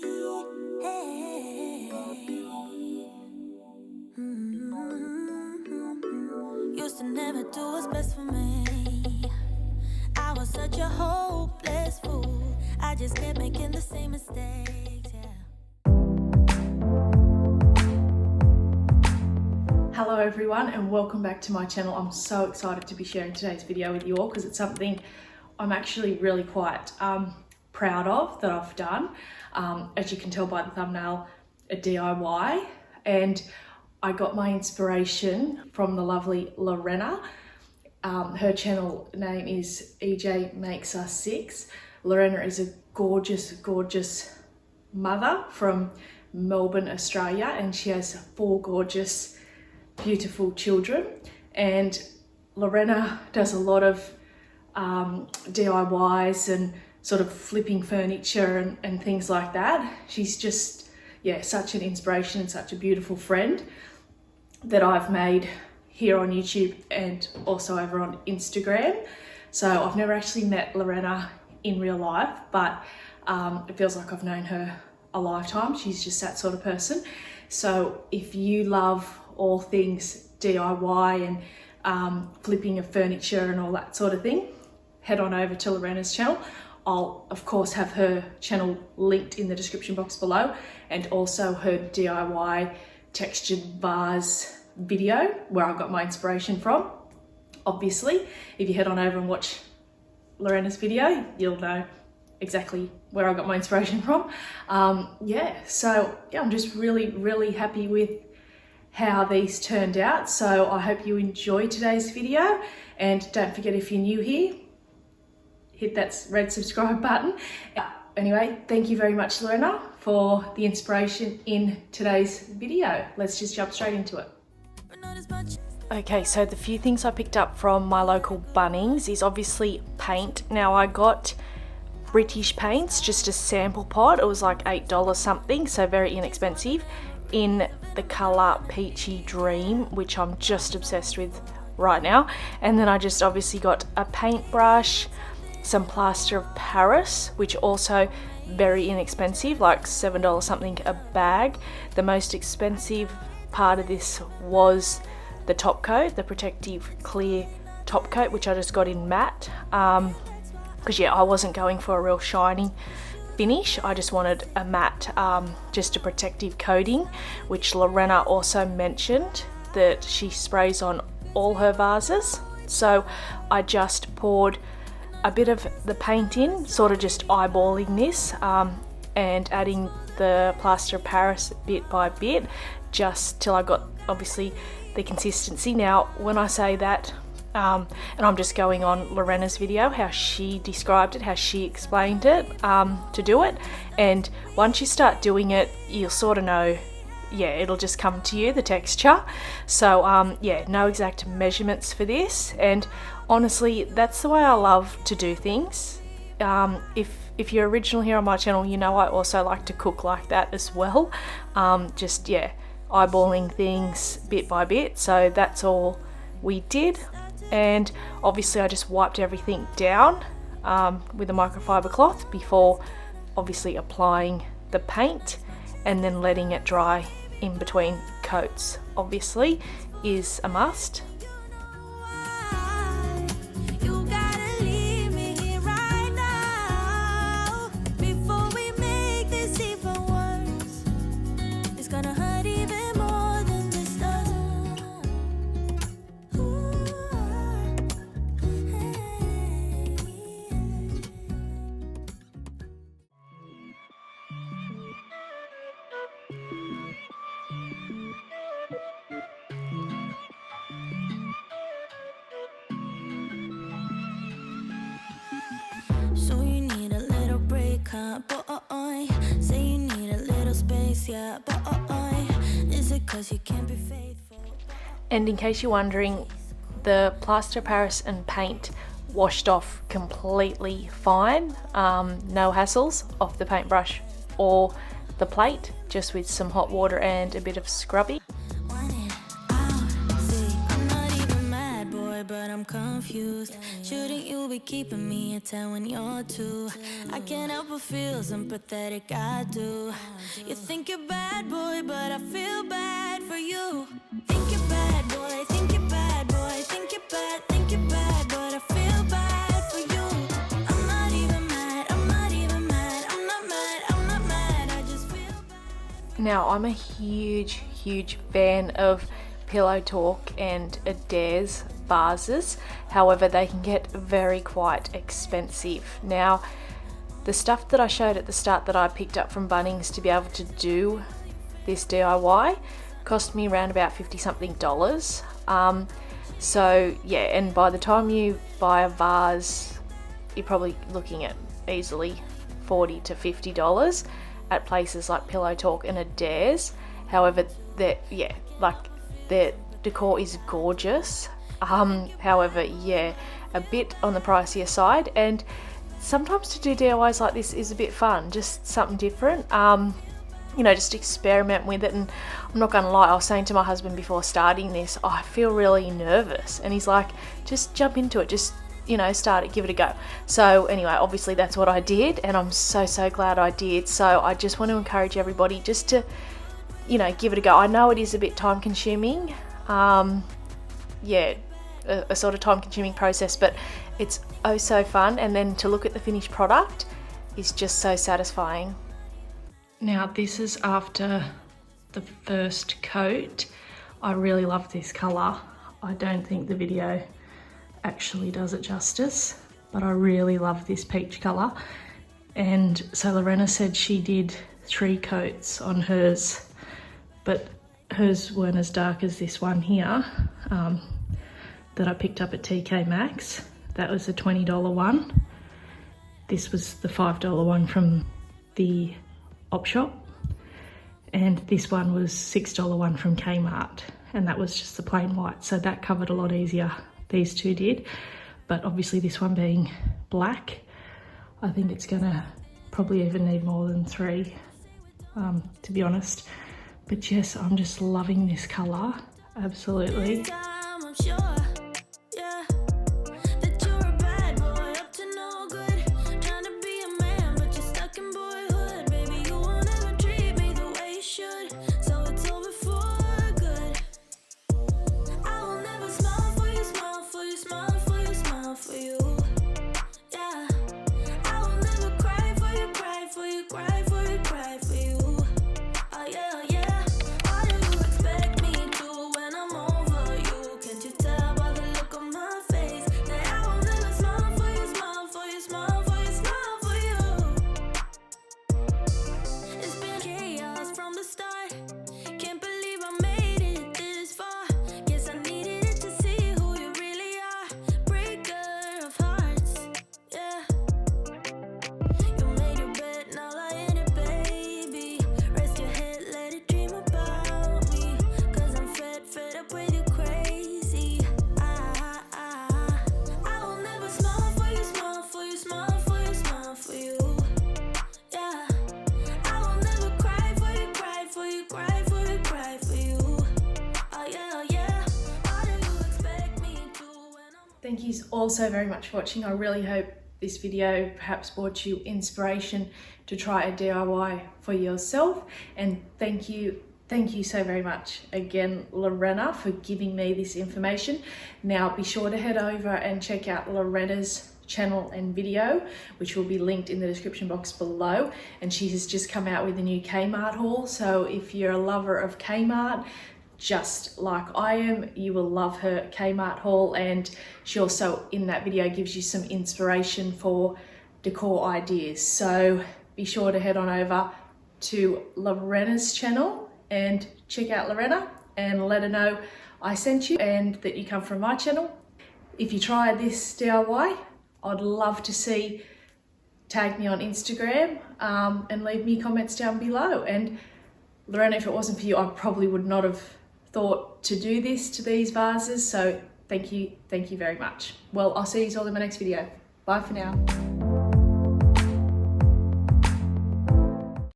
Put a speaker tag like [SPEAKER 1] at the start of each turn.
[SPEAKER 1] Used to never do what's best for me. I was such a hopeless fool. I just kept making the same mistakes, yeah.
[SPEAKER 2] Hello everyone and welcome back to my channel. I'm so excited to be sharing today's video with you all because it's something I'm actually really quite proud of that I've done. As you can tell by the thumbnail, a DIY, and I got my inspiration from the lovely Lorena. Her channel name is MAXX. Lorena is a gorgeous mother from Melbourne, Australia, and she has 4 gorgeous, beautiful children. And Lorena does a lot of DIYs and sort of flipping furniture and things like that. She's just, yeah, such an inspiration and such a beautiful friend that I've made here on YouTube and also over on Instagram. So I've never actually met Lorena in real life, but it feels like I've known her a lifetime. She's just that sort of person. So if you love all things DIY and flipping of furniture and all that sort of thing, head on over to Lorena's channel. I'll of course have her channel linked in the description box below, and also her DIY textured vase video where I got my inspiration from. Obviously, if you head on over and watch Lorena's video, you'll know exactly where I got my inspiration from. So I'm just really happy with how these turned out. So I hope you enjoyed today's video, and don't forget, if you're new here, hit that red subscribe button. Anyway, thank you very much, Lorena, for the inspiration in today's video. Let's just jump straight into it. Okay, so the few things I picked up from my local Bunnings is obviously paint. Now I got British paints, just a sample pot. It was like $8 something, so very inexpensive, in the colour Peachy Dream, which I'm just obsessed with right now. And then I just obviously got a paintbrush, some plaster of Paris, which also very inexpensive, like $7 something a bag. The most expensive part of this was the top coat, the protective clear top coat, which I just got in matte, because yeah, I wasn't going for a real shiny finish. I just wanted a matte, just a protective coating, which Lorena also mentioned that she sprays on all her vases. So I just poured a bit of the paint in, sort of just eyeballing this, and adding the plaster of Paris bit by bit, just till I got obviously the consistency. Now when I say that, and I'm just going on Lorena's video, how she described it, how she explained it, to do it, and once you start doing it, you'll sort of know, yeah, it'll just come to you, the texture. So yeah, no exact measurements for this, and honestly, that's the way I love to do things. If you're original here on my channel, you know I also like to cook like that as well. Just, yeah, eyeballing things bit by bit. So that's all we did. And obviously I just wiped everything down with a microfiber cloth before obviously applying the paint, and then letting it dry in between coats obviously is a must.
[SPEAKER 1] So you need a little break, huh? Boy, say you need a little space, yeah. Boy, is it 'cause you can't be faithful?
[SPEAKER 2] And in case you're wondering, the plaster of Paris and paint washed off completely fine. No hassles off the paintbrush or the plate, just with some hot water and a bit of scrubby.
[SPEAKER 1] Want it out, see, I'm not even mad, boy, but I'm I'm confused. Shouldn't you be keeping me in town when you're two? I can't help but feel sympathetic, I do. You think you're bad, boy, but I feel bad for you. Think you're bad, boy, think you're bad, boy, think you're bad, but I feel bad for you. I'm not even mad, I'm not even mad, I'm not mad, I'm not mad, I just feel bad.
[SPEAKER 2] Now, I'm a huge fan of Pillow Talk and Adair's vases. However, they can get quite expensive. Now, the stuff that I showed at the start that I picked up from Bunnings to be able to do this DIY cost me around about $50 something. So yeah, and by the time you buy a vase, you're probably looking at easily $40 to $50 at places like Pillow Talk and Adair's. However, their decor is gorgeous. However, yeah, a bit on the pricier side, and sometimes to do DIYs like this is a bit fun, just something different. You know, just experiment with it. And I'm not gonna lie, I was saying to my husband before starting this, oh, I feel really nervous, and he's like, just jump into it, just, you know, start it, give it a go. So anyway, obviously that's what I did, and I'm so glad I did. So I just want to encourage everybody just to, you know, give it a go. I know it is a bit time consuming, yeah, a sort of time consuming process, but it's oh so fun, and then to look at the finished product is just so satisfying. Now, this is after the first coat. I really love this colour. I don't think the video actually does it justice, but I really love this peach colour. And so Lorena said she did 3 coats on hers, but hers weren't as dark as this one here that I picked up at KMART. That was a $20 one. This was the $5 one from the op shop, and this one was $6 one from Kmart, and that was just the plain white, so that covered a lot easier. These two did, but obviously this one being black, I think it's gonna probably even need more than 3, to be honest. But yes, I'm just loving this colour, absolutely.
[SPEAKER 1] I'm sure, yeah, that you're a bad boy, up to no good. Trying to be a man, but you're stuck in boyhood. Baby, you won't ever treat me the way you should, so it's over for good. I will never smile for you, smile for you, smile for you, smile for you. Yeah, I will never cry for you, cry for you, cry for you, cry for you. Oh yeah, oh yeah. Why do you expect me to when I'm over you? Can't you tell by the look on my face that I will never smile for you, smile for you, smile for you, smile for you? It's been chaos from the start. Can't believe I made it this far. Guess I needed it to see who you really are. Breaker of hearts, yeah. You made your bed, now lie in it, baby. Rest your head, let it dream about me. Cause I'm fed up with you crazy. I will never smile for you, smile for you, smile for you, smile for you. Yeah, I will never cry for you, cry for you, cry for you, cry for you. Oh yeah, oh yeah. Why do you expect me to when I'm...
[SPEAKER 2] Thank you all so very much for watching. I really hope this video perhaps brought you inspiration to try a DIY for yourself, and thank you so very much again, Lorena, for giving me this information. Now be sure to head over and check out Lorena's channel and video, which will be linked in the description box below, and she has just come out with a new KMART haul, so if you're a lover of KMART just like I am, you will love her KMART haul. And she also in that video gives you some inspiration for decor ideas, so be sure to head on over to Lorena's channel and check out Lorena and let her know I sent you and that you come from my channel. If you try this DIY, I'd love to see, tag me on Instagram and leave me comments down below. And Lorena, if it wasn't for you, I probably would not have thought to do this to these vases, so thank you very much. Well, I'll see you all in my next video. Bye for now.